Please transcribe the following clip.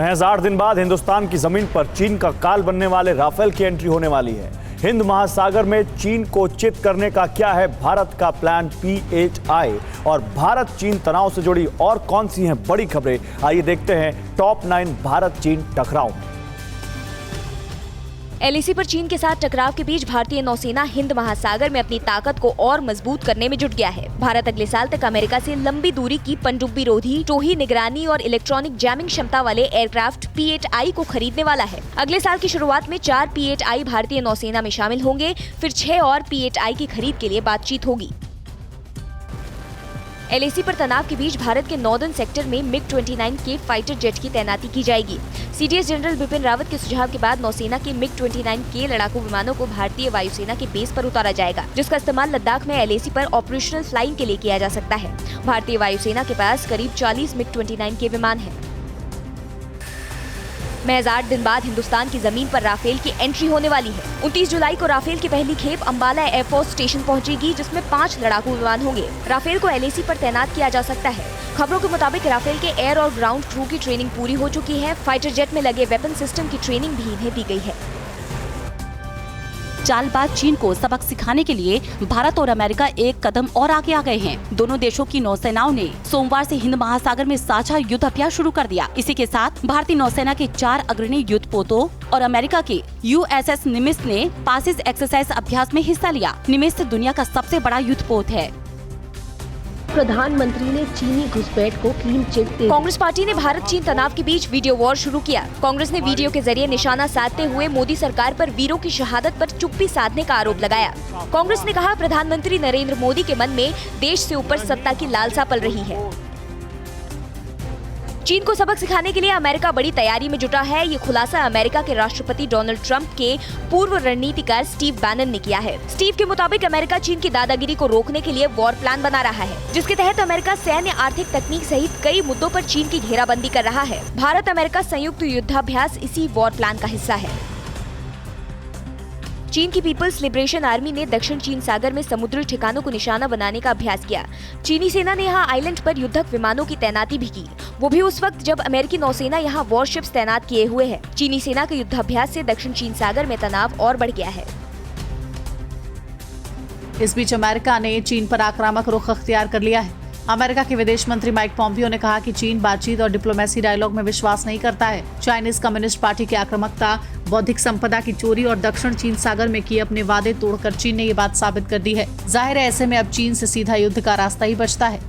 महज 8 दिन बाद हिंदुस्तान की जमीन पर चीन का काल बनने वाले राफेल की एंट्री होने वाली है। हिंद महासागर में चीन को चित करने का क्या है भारत का प्लान PHI और भारत चीन तनाव से जुड़ी और कौन सी हैं बड़ी खबरें, आइए देखते हैं टॉप 9 भारत चीन टकराव। LAC पर चीन के साथ टकराव के बीच भारतीय नौसेना हिंद महासागर में अपनी ताकत को और मजबूत करने में जुट गया है। भारत अगले साल तक अमेरिका से लंबी दूरी की पनडुब्बी रोधी, टोही निगरानी और इलेक्ट्रॉनिक जैमिंग क्षमता वाले एयरक्राफ्ट PHI को खरीदने वाला है। अगले साल की शुरुआत में 4 PHI भारतीय नौसेना में शामिल होंगे, फिर 6 और PHI की खरीद के लिए बातचीत होगी। LAC पर तनाव के बीच भारत के नॉर्दर्न सेक्टर में MiG-29 के फाइटर जेट की तैनाती की जाएगी। CDS जनरल बिपिन रावत के सुझाव के बाद नौसेना के MiG-29 के लड़ाकू विमानों को भारतीय वायुसेना के बेस पर उतारा जाएगा, जिसका इस्तेमाल लद्दाख में LAC पर ऑपरेशनल फ्लाइंग के लिए किया जा सकता है। भारतीय वायुसेना के पास करीब 40 MiG-29 के विमान हैं। महज 8 दिन बाद हिंदुस्तान की जमीन पर राफेल की एंट्री होने वाली है। 29 जुलाई को राफेल की पहली खेप अंबाला एयरफोर्स स्टेशन पहुंचेगी, जिसमें 5 लड़ाकू विमान होंगे। राफेल को LAC पर तैनात किया जा सकता है। खबरों के मुताबिक राफेल के एयर और ग्राउंड क्रू की ट्रेनिंग पूरी हो चुकी है। फाइटर जेट में लगे वेपन सिस्टम की ट्रेनिंग भी इन्हें दी गई है। चालबाज चीन को सबक सिखाने के लिए भारत और अमेरिका एक कदम और आगे आ गए हैं। दोनों देशों की नौसेनाओं ने सोमवार से हिंद महासागर में साझा युद्ध अभ्यास शुरू कर दिया। इसी के साथ भारतीय नौसेना के 4 अग्रणी युद्धपोतों और अमेरिका के USS निमित्ज ने पासिस एक्सरसाइज अभ्यास में हिस्सा लिया। निमित्ज दुनिया का सबसे बड़ा युद्धपोत है। प्रधानमंत्री ने चीनी घुसपैठ को क्लीन चिट दे दी। कांग्रेस पार्टी ने भारत चीन तनाव के बीच वीडियो वॉर शुरू किया। कांग्रेस ने वीडियो के जरिए निशाना साधते हुए मोदी सरकार पर वीरों की शहादत पर चुप्पी साधने का आरोप लगाया। कांग्रेस ने कहा, प्रधानमंत्री नरेंद्र मोदी के मन में देश से ऊपर सत्ता की लालसा पल रही है। चीन को सबक सिखाने के लिए अमेरिका बड़ी तैयारी में जुटा है। ये खुलासा अमेरिका के राष्ट्रपति डोनाल्ड ट्रंप के पूर्व रणनीतिकार स्टीव बैनन ने किया है। स्टीव के मुताबिक अमेरिका चीन की दादागिरी को रोकने के लिए वॉर प्लान बना रहा है, जिसके तहत अमेरिका सैन्य, आर्थिक, तकनीक सहित कई मुद्दों पर चीन की घेराबंदी कर रहा है। भारत अमेरिका संयुक्त युद्धाभ्यास इसी वॉर प्लान का हिस्सा है। चीन की पीपल्स लिबरेशन आर्मी ने दक्षिण चीन सागर में समुद्री ठिकानों को निशाना बनाने का अभ्यास किया। चीनी सेना ने यहां आइलैंड पर युद्धक विमानों की तैनाती भी की, वो भी उस वक्त जब अमेरिकी नौसेना यहां वॉरशिप्स तैनात किए हुए है। चीनी सेना के युद्धाभ्यास से दक्षिण चीन सागर में तनाव और बढ़ गया है। इस बीच अमेरिका ने चीन पर आक्रामक रुख अख्तियार कर लिया है। अमेरिका के विदेश मंत्री माइक पॉम्पियो ने कहा कि चीन बातचीत और डिप्लोमेसी डायलॉग में विश्वास नहीं करता है। चाइनीज कम्युनिस्ट पार्टी की आक्रामकता, बौद्धिक संपदा की चोरी और दक्षिण चीन सागर में किए अपने वादे तोड़कर चीन ने ये बात साबित कर दी है। जाहिर है, ऐसे में अब चीन से सीधा युद्ध का रास्ता ही बचता है।